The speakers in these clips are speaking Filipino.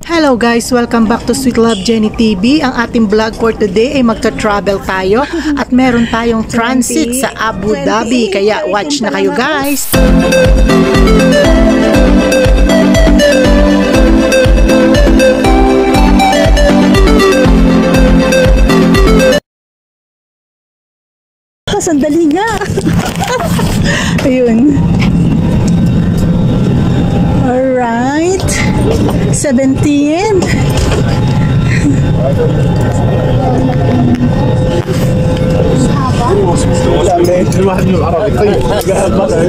Hello guys! Welcome back to Sweet Love Jenny TV. Ang ating vlog for today ay magta-travel tayo at meron tayong transit sa Abu Dhabi. Kaya watch na kayo guys! Sandali nga! Ayun. Alright. 17.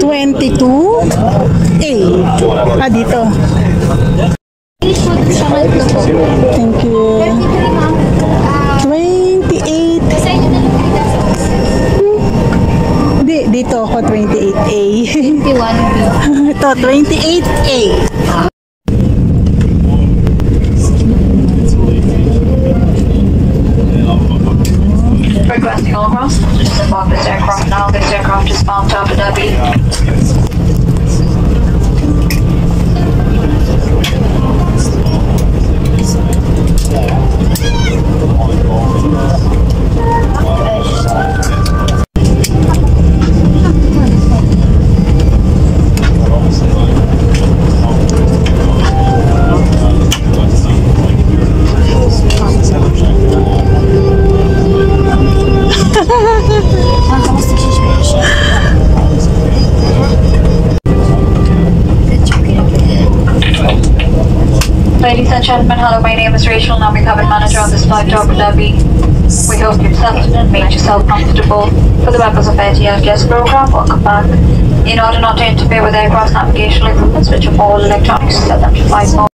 $22. A. Dito. Thank you. 28. Dito ako 28A. 21B. Ito 28A. Requesting all across. Board this aircraft now. This aircraft is bound to Abu Dhabi. Ladies and gentlemen, hello, my name is Rachel and I'll be cabin manager on this flight to Abu Dhabi. We hope you've settled and made yourself comfortable. For the members of Etihad guest program, welcome back. In order not to interfere with aircraft navigational equipment, switch off all electronics, set them to flight mode.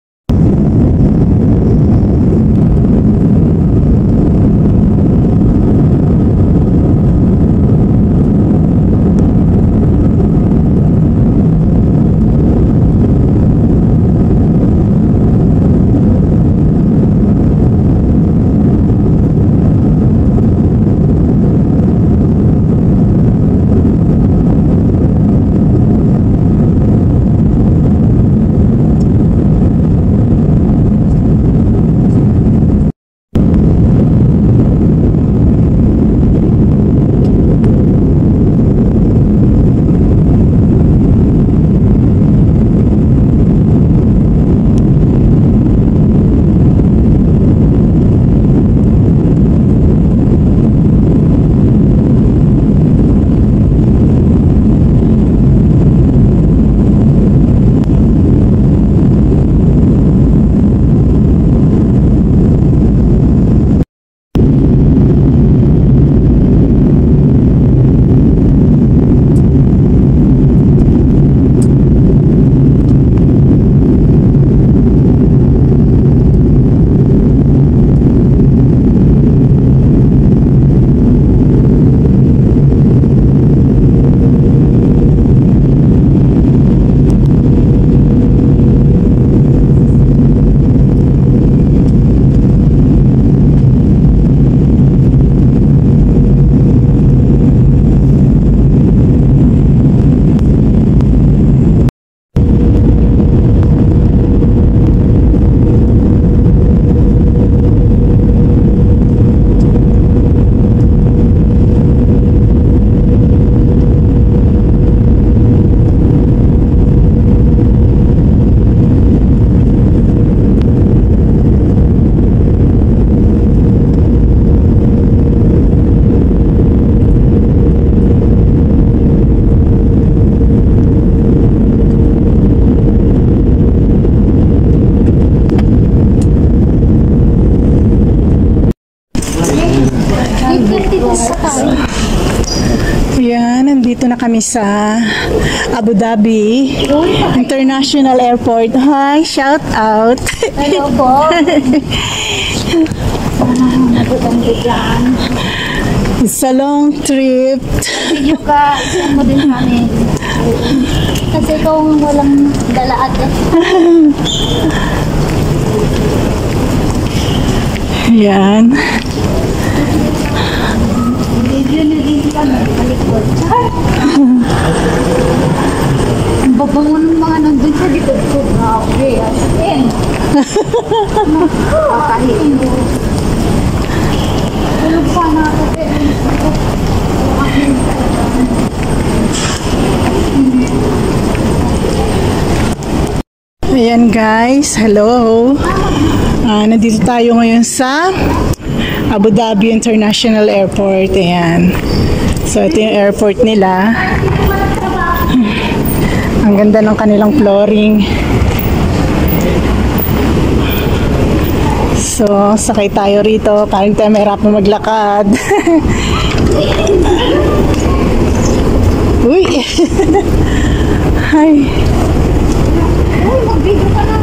Yan, nandito na kami sa Abu Dhabi International Airport. Hi, shout out. Hello po. It's a long trip. Video ka, isang mo din kami. Kasi kung walang dalaat Yan. Video na din kami, palikod. Ang babango ng mga nandun sa likod ko. Grabe, as in. Kahit. Tulog pa na ako. Ayan guys, hello. Nandito tayo ngayon sa Abu Dhabi International Airport. Ayan. So ito yung airport nila. Ang ganda ng kanilang flooring. So sakay tayo rito. Parang tayo mahirap na maglakad. Uy! Hi! Uy, mag-video ka na.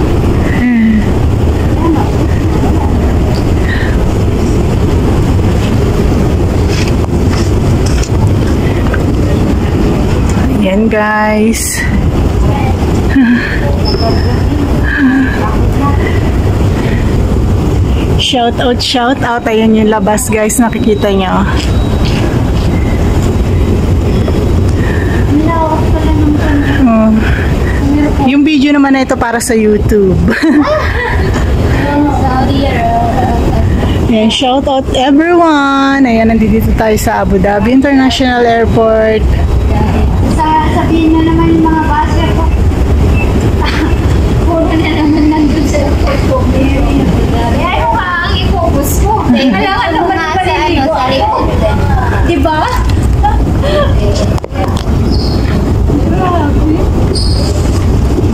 Ayan guys. Shout out, shout out. Ayan yung labas guys, nakikita nyo. Nilawak pala ng kanya. Yung video naman na ito para sa YouTube. Saudi Arabia. Ayan, shout out everyone. Ayan, nandito tayo sa Abu Dhabi International Airport. Sabihin na naman yung mga basher ko. Puro na naman nandun sa airport ko. Ano ka ang i-focus mo? Kailangan naman ang paliligo. Diba?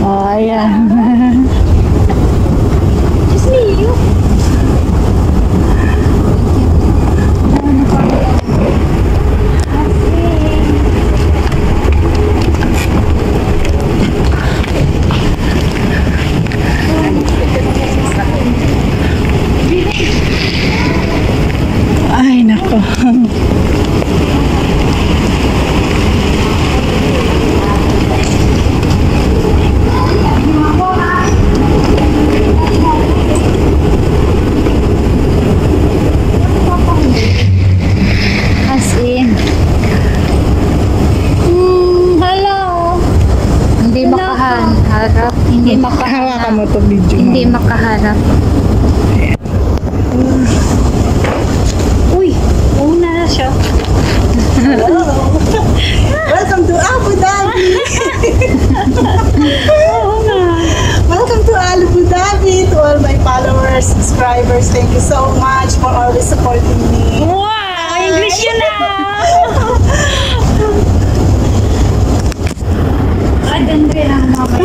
Oh, ayan. Just me, you. Ay, nako. As in. Hello. Hindi makaharap. Hindi Hawakan mo to video. Hindi makaharap. Uy, una na siya. Welcome to Abu Dhabi. Welcome to Abu Dhabi. To all my followers, subscribers, thank you so much for always supporting me. Wow, English yun na. Ganda lang mga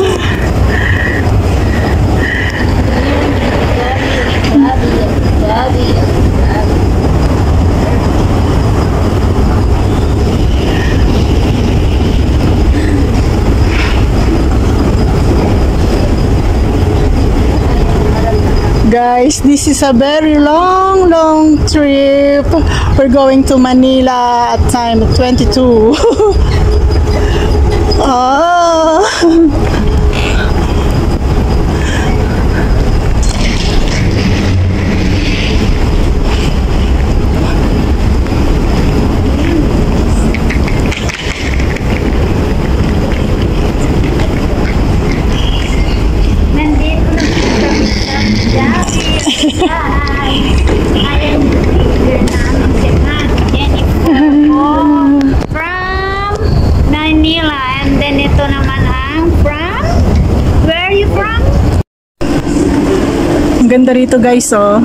Guys, this is a very long trip. We're going to Manila at time 22. Oh. nandito na sa Javi. Ayan, picture namin si Aunt Jennifer from Manila. And then ito naman ang from, where are you from? Ang ganda rito guys, oh.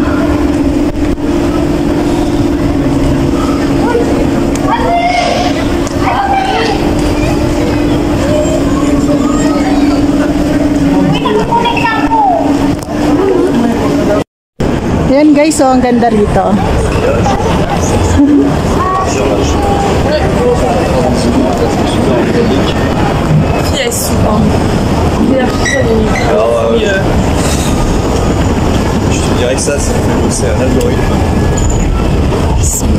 Ayan guys, oh, ang ganda rito. Yes, souvent. Alors, je te dirais que ça, c'est un algorithme. C'est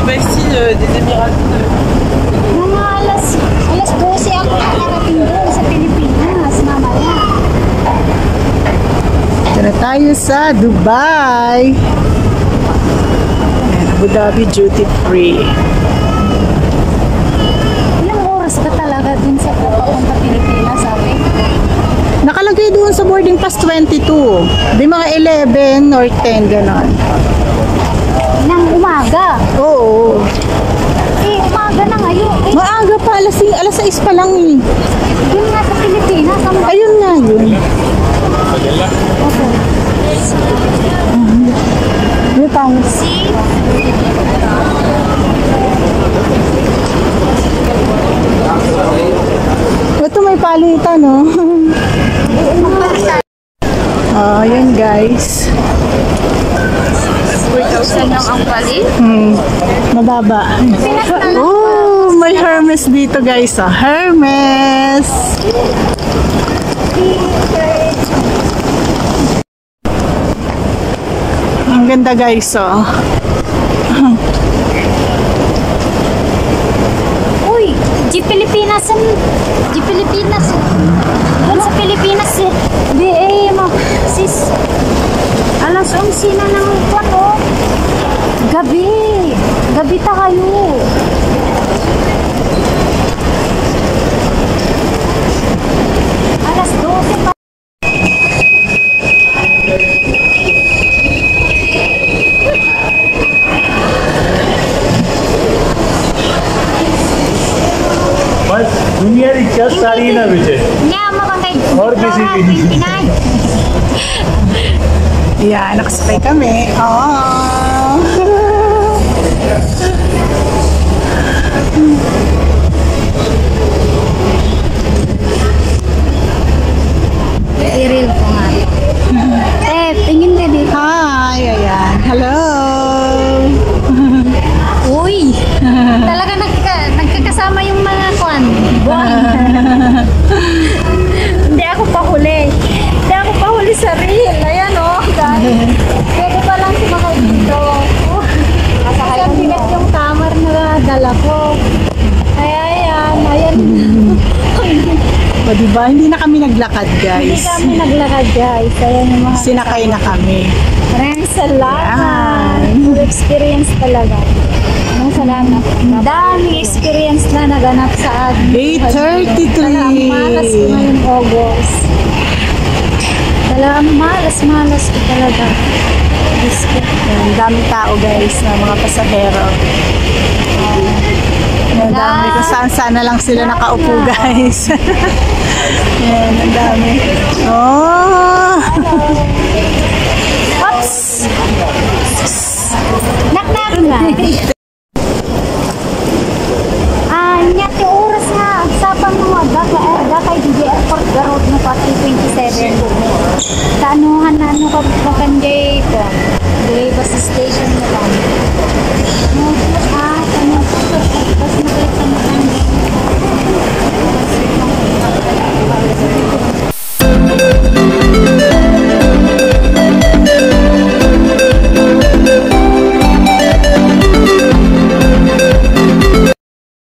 pas style des Émirats. Mga alas 12 ako nakarating doon sa Pilipinas, mamaya. Ito na tayo sa Dubai. Ayan, Abu Dhabi Duty Free. Ilang oras ka talaga dun sa papunta Pilipinas, sabi? Nakalagay doon doon sa boarding pass 22. Di mga 11 or 10, ganon. Nang umaga. Oo. Eh, umaga na ngayon. Eh, Maaga pa, alas 6 pa lang eh. yun nga sa Pilipinas. Ayun nga yun. Dito tayo. See? Ito may palitan, no? Oh, yun guys. 4,000 lang ang palit. Mababa. Oh, may Hermes dito guys. Oh, Hermes. Ang ganda guys, oh. Uy, G Pilipinas. G Pilipinas. Doon sa Pilipinas eh. BA mo. Sis. Alas 11 na ng kwano. Gabi. Gabi ta kayo. Alas 12 pa. बस दुनिया की क्या सारी ना बेचे Nga mo kang kay Or busy Dora, busy. 29. Yeah, nakasabay kami. Oh. I-reel ko nga. Tingin din eh. Hi, ayan. Hello. Uy! Talaga nagkakasama yung mga kwan. Boy. Hindi ako pahuli. Hindi ako pahuli sa reel. Ayan o. Guys. Pwede pa lang sumakay dito. Kasi ang bigat yung camera na dala ko. Kaya ayan. Ayan. O, diba? Hindi na kami naglakad, Hindi guys. kami naglakad guys. Ayan yung mga Sinakay na kami. maraming salamat. Full experience talaga. Maraming salamat. Ang daming experience na naganap sa akin. 8:33. Talagang malas ko ngayong August. Talagang malas ko talaga. Diyos ko. Ang daming tao, guys, na mga pasahero. Ang dami kung saan na lang sila nakaupo, guys. Yan, ang dami. Oh!